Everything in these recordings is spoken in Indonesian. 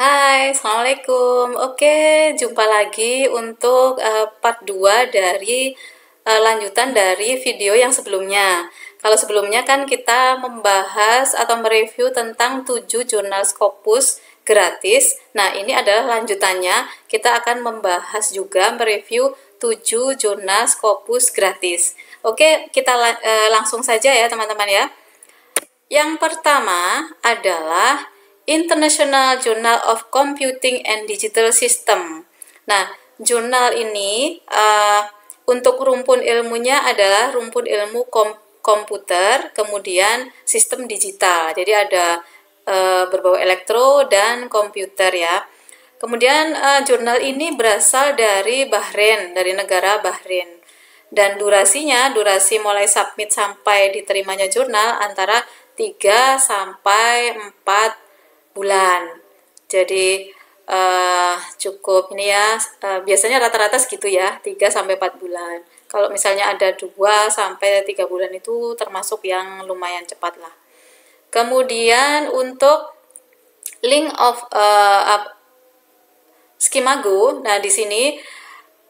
Hai, Assalamualaikum. Oke, jumpa lagi untuk part 2 dari lanjutan dari video yang sebelumnya. Kalau sebelumnya kan kita membahas atau mereview tentang 7 jurnal Scopus gratis. Nah, ini adalah lanjutannya. Kita akan membahas juga mereview 7 jurnal Scopus gratis. Oke, kita langsung saja ya teman-teman ya. Yang pertama adalah International Journal of Computing and Digital System. Nah, jurnal ini untuk rumpun ilmunya adalah rumpun ilmu komputer, kemudian sistem digital. Jadi ada berbau elektro dan komputer ya. Kemudian jurnal ini berasal dari Bahrain, dari negara Bahrain. Dan durasi mulai submit sampai diterimanya jurnal antara 3 sampai 4 bulan. Jadi cukup ini ya, biasanya rata-rata segitu ya, 3 sampai 4 bulan. Kalau misalnya ada 2 sampai 3 bulan itu termasuk yang lumayan cepat lah. Kemudian untuk link of Skimago, nah di sini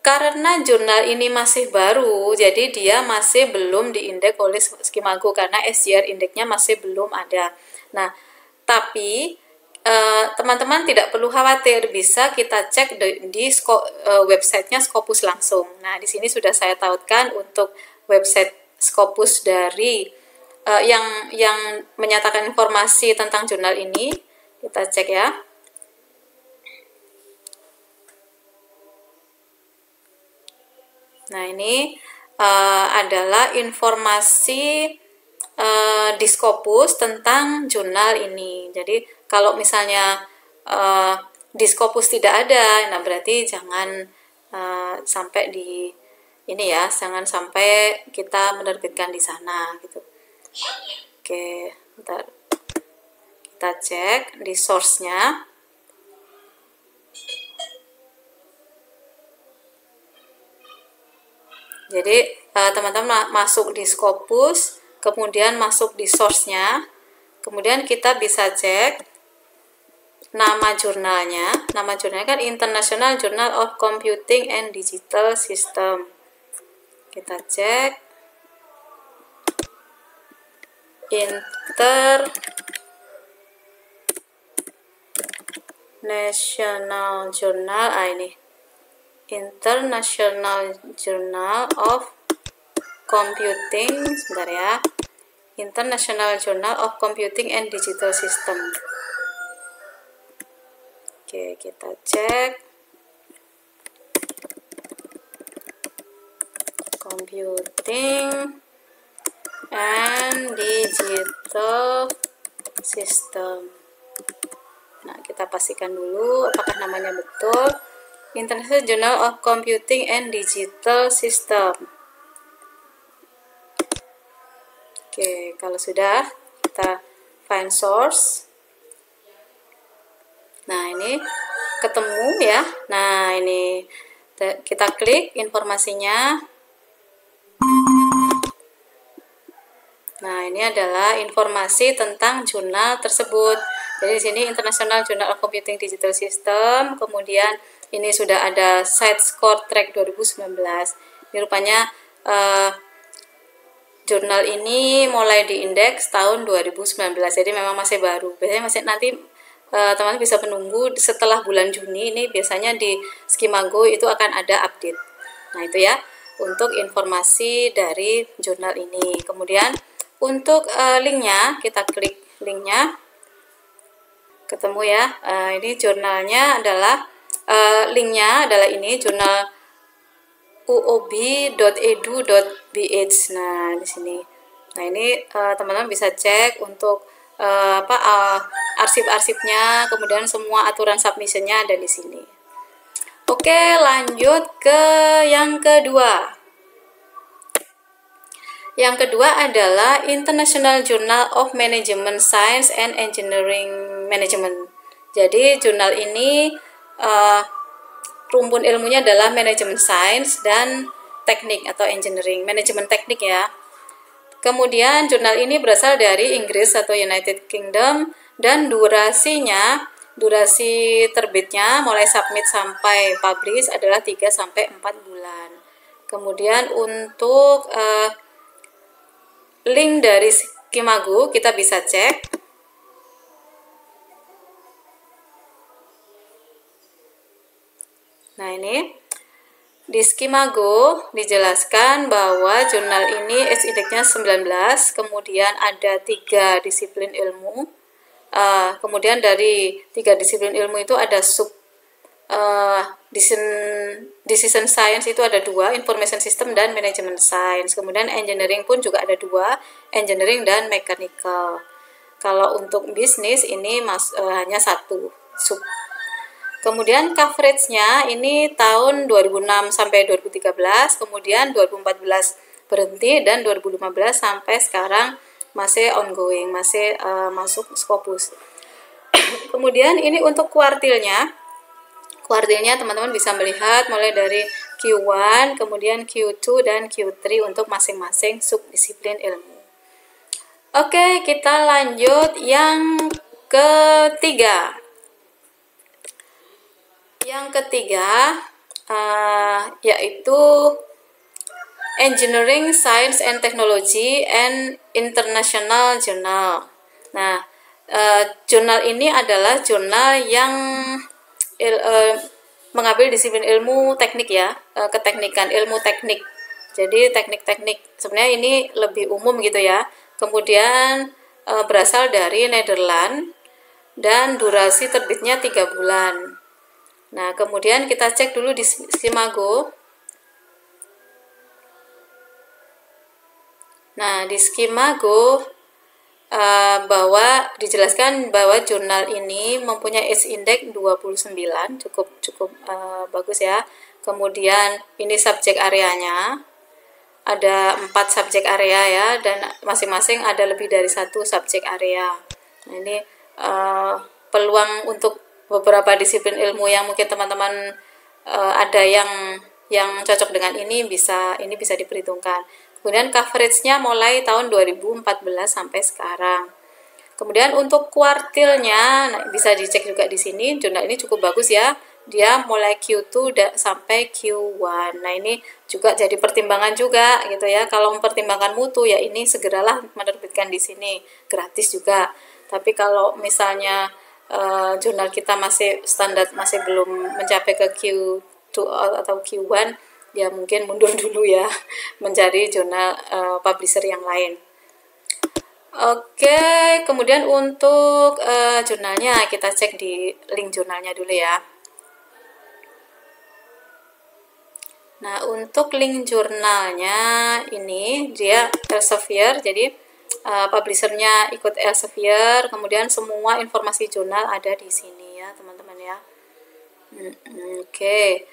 karena jurnal ini masih baru, jadi dia masih belum diindeks oleh Skimago karena SJR indeksnya masih belum ada. Nah, tapi teman-teman tidak perlu khawatir, bisa kita cek di websitenya Scopus langsung. Nah, di sini sudah saya tautkan untuk website Scopus dari yang menyatakan informasi tentang jurnal ini. Kita cek ya. Nah, ini adalah informasi di Scopus tentang jurnal ini. Jadi, kalau misalnya di Scopus tidak ada, nah berarti jangan sampai di ini ya, jangan sampai kita menerbitkan di sana gitu. Oke, bentar. Kita cek di source-nya. Jadi teman-teman masuk di Scopus, kemudian masuk di source-nya, kemudian kita bisa cek nama jurnalnya. Nama jurnalnya kan International Journal of Computing and Digital System. Kita cek International Journal, ini International Journal of Computing, sebentar ya, International Journal of Computing and Digital System. Oke, kita cek Computing and Digital System. Nah, kita pastikan dulu apakah namanya betul. International Journal of Computing and Digital System. Oke, kalau sudah, kita find source. Nah, ini ketemu ya. Nah, ini kita klik informasinya. Nah, ini adalah informasi tentang jurnal tersebut. Jadi di sini International Journal of Computing Digital System, kemudian ini sudah ada site score track 2019. Ini rupanya jurnal ini mulai diindeks tahun 2019. Jadi memang masih baru. Biasanya masih nanti teman-teman bisa menunggu setelah bulan Juni, ini biasanya di Skimago itu akan ada update. Nah, itu ya untuk informasi dari jurnal ini. Kemudian untuk linknya, kita klik linknya, ketemu ya. Ini jurnalnya adalah linknya adalah ini, jurnal uob.edu.bh. Nah, di sini. Nah, ini teman-teman bisa cek untuk arsip-arsipnya, kemudian semua aturan submissionnya ada di sini. Oke, lanjut ke yang kedua. Yang kedua adalah International Journal of Management Science and Engineering Management. Jadi jurnal ini rumpun ilmunya adalah manajemen sains dan teknik atau engineering, manajemen teknik ya. Kemudian jurnal ini berasal dari Inggris atau United Kingdom dan durasinya Durasi terbitnya mulai submit sampai publish adalah 3-4 bulan. Kemudian untuk link dari Skimago kita bisa cek. Nah, ini di Skimago dijelaskan bahwa jurnal ini age index-nya 19, kemudian ada 3 disiplin ilmu. Kemudian dari 3 disiplin ilmu itu ada sub decision science itu ada 2, information system dan management science. Kemudian engineering pun juga ada 2, engineering dan mechanical. Kalau untuk bisnis ini hanya 1 sub. Kemudian coverage-nya ini tahun 2006 sampai 2013, kemudian 2014 berhenti, dan 2015 sampai sekarang masih ongoing, masih masuk Scopus. Kemudian ini untuk kuartilnya teman-teman bisa melihat mulai dari Q1, kemudian Q2 dan Q3 untuk masing-masing subdisiplin ilmu. Oke, kita lanjut yang ketiga. Yang ketiga yaitu Engineering, Science and Technology and International Journal. Nah, jurnal ini adalah jurnal yang mengambil disiplin ilmu teknik ya, keteknikan, ilmu teknik. Jadi teknik-teknik sebenarnya ini lebih umum gitu ya. Kemudian berasal dari Nederland dan durasi terbitnya 3 bulan. Nah, kemudian kita cek dulu di Skimago. Nah, di Skimago bahwa dijelaskan bahwa jurnal ini mempunyai age index 29, cukup bagus ya. Kemudian ini subjek areanya. Ada 4 subjek area ya, dan masing-masing ada lebih dari 1 subjek area. Nah, ini peluang untuk beberapa disiplin ilmu yang mungkin teman-teman ada yang cocok dengan ini bisa diperhitungkan. Kemudian coverage-nya mulai tahun 2014 sampai sekarang. Kemudian untuk kuartilnya bisa dicek juga di sini. Jurnal ini cukup bagus ya. Dia mulai Q2 sampai Q1. Nah, ini juga jadi pertimbangan juga gitu ya. Kalau mempertimbangkan mutu ya ini segeralah menerbitkan di sini. Gratis juga. Tapi kalau misalnya jurnal kita masih standar, masih belum mencapai ke Q2 atau Q1, ya mungkin mundur dulu ya, mencari jurnal publisher yang lain. Oke, kemudian untuk jurnalnya kita cek di link jurnalnya dulu ya. Nah, untuk link jurnalnya ini dia Elsevier, jadi publishernya ikut Elsevier, kemudian semua informasi jurnal ada di sini ya teman-teman ya. Oke.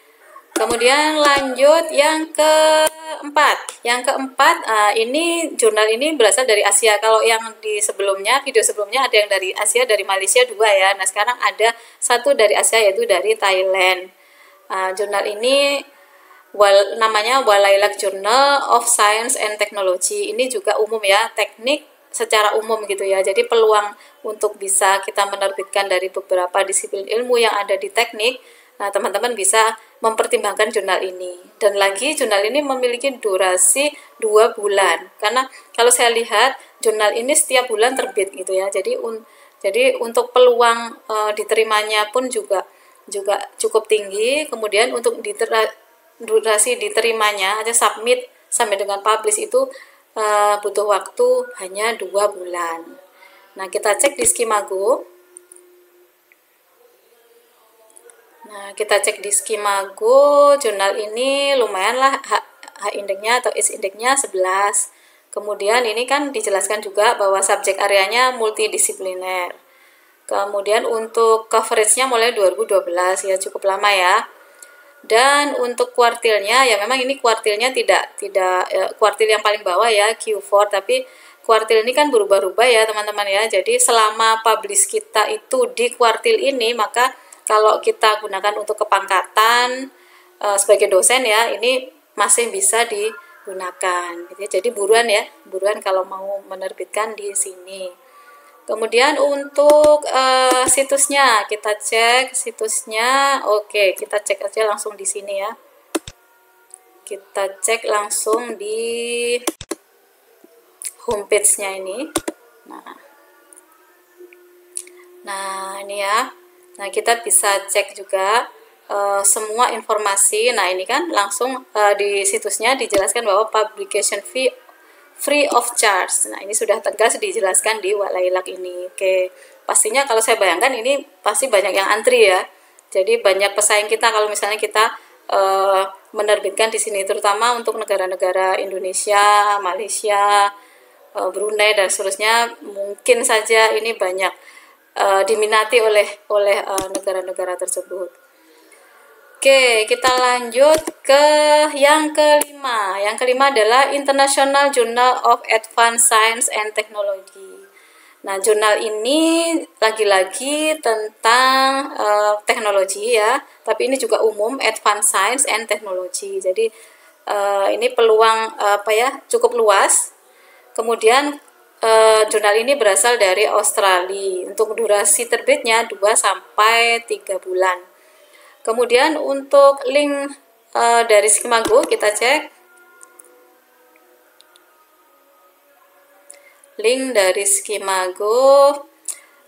Kemudian lanjut yang keempat. Ini jurnal ini berasal dari Asia. Kalau yang di sebelumnya, video sebelumnya ada yang dari Asia, dari Malaysia 2 ya. Nah, sekarang ada 1 dari Asia, yaitu dari Thailand. Jurnal ini namanya Walilac Journal of Science and Technology. Ini juga umum ya, teknik secara umum gitu ya. Jadi peluang untuk bisa kita menerbitkan dari beberapa disiplin ilmu yang ada di teknik. Nah, teman-teman bisa mempertimbangkan jurnal ini. Dan lagi jurnal ini memiliki durasi 2 bulan. Karena kalau saya lihat jurnal ini setiap bulan terbit gitu ya. Jadi untuk peluang diterimanya pun juga cukup tinggi. Kemudian untuk durasi diterimanya aja submit sampai dengan publish itu butuh waktu hanya 2 bulan. Nah, kita cek di Skimago. Nah, kita cek di Skimago, jurnal ini lumayan lah H index-nya atau S index-nya 11. Kemudian ini kan dijelaskan juga bahwa subjek areanya multidisipliner. Kemudian untuk coverage-nya mulai 2012 ya, cukup lama ya. Dan untuk kuartilnya ya memang ini kuartilnya tidak kuartil yang paling bawah ya, Q4, tapi kuartil ini kan berubah-ubah ya teman-teman ya. Jadi selama publish kita itu di kuartil ini, maka kalau kita gunakan untuk kepangkatan sebagai dosen ya, ini masih bisa digunakan gitu ya. Jadi buruan kalau mau menerbitkan di sini. Kemudian untuk situsnya, kita cek situsnya. Oke, kita cek aja langsung di sini ya. Kita cek langsung di homepage-nya ini. Nah, ini ya. Nah, kita bisa cek juga semua informasi. Nah, ini kan langsung di situsnya dijelaskan bahwa publication fee free of charge. Nah, ini sudah tegas dijelaskan di Walailak ini. Oke, pastinya kalau saya bayangkan ini pasti banyak yang antri ya. Jadi banyak pesaing kita kalau misalnya kita menerbitkan di sini, terutama untuk negara-negara Indonesia, Malaysia, Brunei dan seterusnya. Mungkin saja ini banyak diminati oleh negara-negara tersebut. Oke, kita lanjut ke yang kelima. Yang kelima adalah International Journal of Advanced Science and Technology. Nah, jurnal ini lagi-lagi tentang teknologi ya, tapi ini juga umum, Advanced Science and Technology. Jadi ini peluang cukup luas. Kemudian jurnal ini berasal dari Australia. Untuk durasi terbitnya 2-3 bulan. Kemudian untuk link dari Skimago kita cek. Link dari Skimago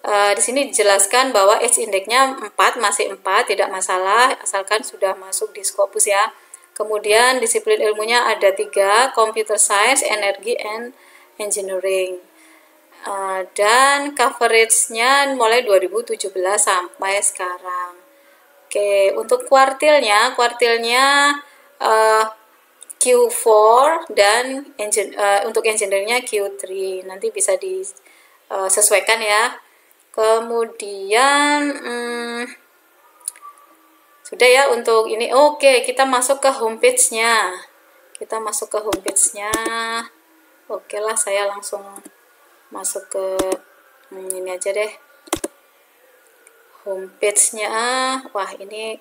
di sini dijelaskan bahwa H index-nya 4, masih 4, tidak masalah asalkan sudah masuk di Scopus ya. Kemudian disiplin ilmunya ada 3, Computer Science, Energy, and Engineering. Dan coverage-nya mulai 2017 sampai sekarang. Oke, untuk kuartilnya Q4 dan untuk engineer-nya Q3. Nanti bisa disesuaikan ya. Kemudian sudah ya untuk ini. Oke, kita masuk ke homepage-nya. Oke lah, saya langsung masuk ke ini aja deh. Homepage-nya, wah ini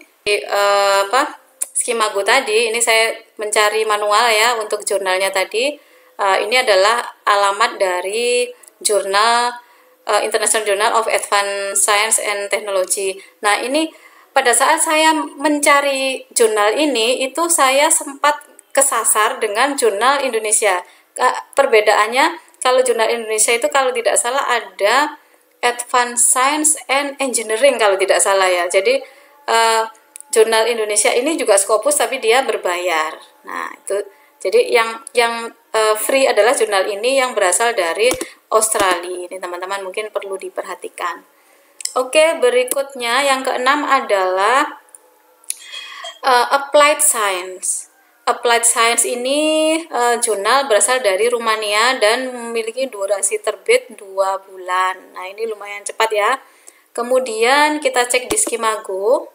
Skimago tadi, ini saya mencari manual ya untuk jurnalnya tadi. Ini adalah alamat dari jurnal International Journal of Advanced Science and Technology. Nah, ini pada saat saya mencari jurnal ini, itu saya sempat kesasar dengan jurnal Indonesia. Perbedaannya, kalau jurnal Indonesia itu kalau tidak salah ada Advanced Science and Engineering kalau tidak salah ya. Jadi jurnal Indonesia ini juga Scopus tapi dia berbayar. Nah, itu jadi yang free adalah jurnal ini yang berasal dari Australia. Ini teman-teman mungkin perlu diperhatikan. Oke, berikutnya yang keenam adalah Applied Science. Applied Science ini jurnal berasal dari Rumania dan memiliki durasi terbit 2 bulan. Nah, ini lumayan cepat ya. Kemudian kita cek di Skimago.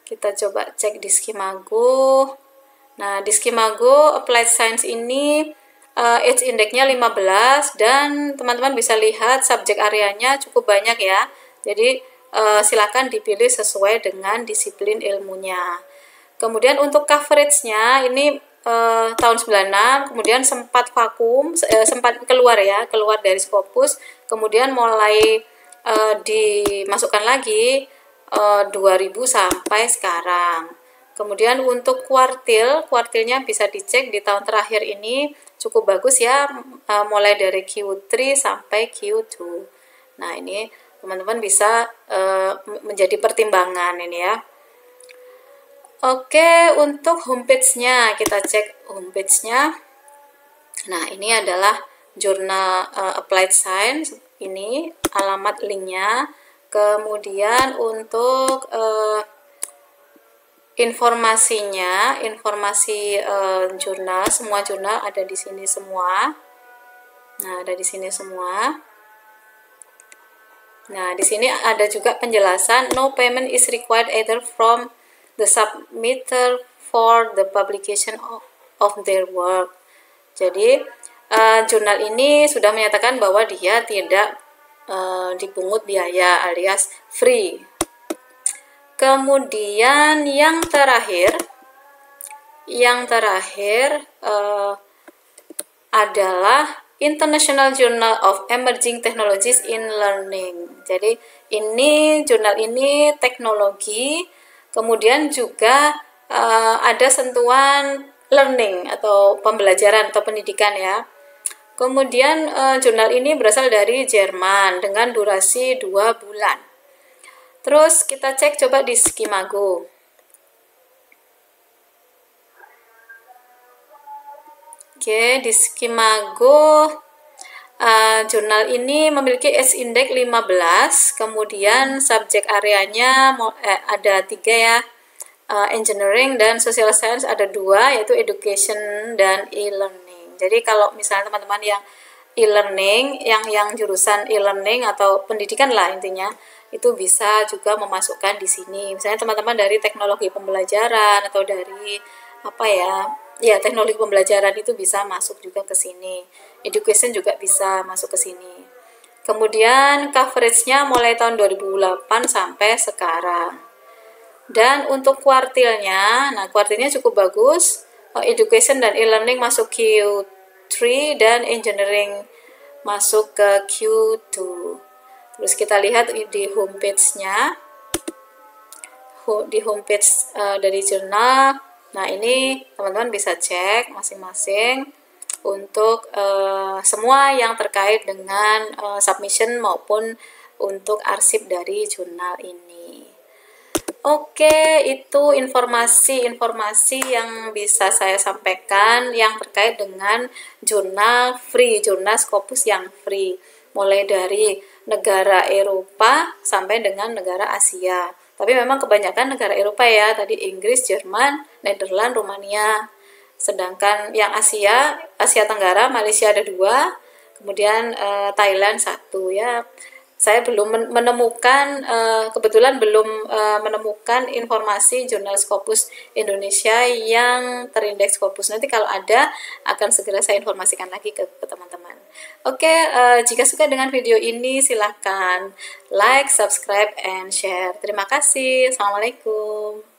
Kita coba cek di Skimago. Nah, di Skimago Applied Science ini H index-nya 15 dan teman-teman bisa lihat subjek areanya cukup banyak ya. Jadi silakan dipilih sesuai dengan disiplin ilmunya. Kemudian untuk coverage-nya ini tahun 96, kemudian sempat vakum, sempat keluar dari Scopus, kemudian mulai dimasukkan lagi 2000 sampai sekarang. Kemudian untuk kuartilnya bisa dicek di tahun terakhir ini cukup bagus ya, mulai dari Q3 sampai Q2. Nah, ini teman-teman bisa menjadi pertimbangan ini ya. Oke, untuk homepage-nya, kita cek homepage-nya. Nah, ini adalah jurnal Applied Science, ini alamat linknya. Kemudian untuk informasinya, informasi jurnal, semua jurnal ada di sini semua. Nah, ada di sini semua. Nah, di sini ada juga penjelasan no payment is required either from the submitter for the publication of their work. Jadi jurnal ini sudah menyatakan bahwa dia tidak dipungut biaya alias free. Kemudian yang terakhir adalah International Journal of Emerging Technologies in Learning. Jadi ini jurnal ini teknologi, kemudian juga ada sentuhan learning atau pembelajaran atau pendidikan ya. Kemudian jurnal ini berasal dari Jerman dengan durasi 2 bulan. Terus kita cek coba di Skimago. Oke, di Skimago jurnal ini memiliki S-index 15, kemudian subjek areanya ada 3 ya, engineering dan social science ada 2, yaitu education dan e-learning. Jadi kalau misalnya teman-teman yang e-learning, yang jurusan e-learning atau pendidikan lah intinya, itu bisa juga memasukkan di sini. Misalnya teman-teman dari teknologi pembelajaran atau dari teknologi pembelajaran itu bisa masuk juga ke sini. Education juga bisa masuk ke sini. Kemudian coveragenya mulai tahun 2008 sampai sekarang. Dan untuk kuartilnya, kuartilnya cukup bagus. Education dan e-learning masuk Q3 dan engineering masuk ke Q2. Terus kita lihat di homepage-nya. Di homepage dari jurnal. Nah, ini teman-teman bisa cek masing-masing untuk semua yang terkait dengan submission maupun untuk arsip dari jurnal ini. Oke, itu informasi yang bisa saya sampaikan yang terkait dengan jurnal free, jurnal Scopus yang free. Mulai dari negara Eropa sampai dengan negara Asia. Tapi memang kebanyakan negara Eropa ya, tadi Inggris, Jerman, Nederland, Rumania. Sedangkan yang Asia Tenggara, Malaysia ada 2, kemudian Thailand 1 ya. Saya belum menemukan, kebetulan belum menemukan informasi jurnal Scopus Indonesia yang terindeks Scopus. Nanti kalau ada, akan segera saya informasikan lagi ke teman-teman. Oke, jika suka dengan video ini, silahkan like, subscribe, and share. Terima kasih. Assalamualaikum.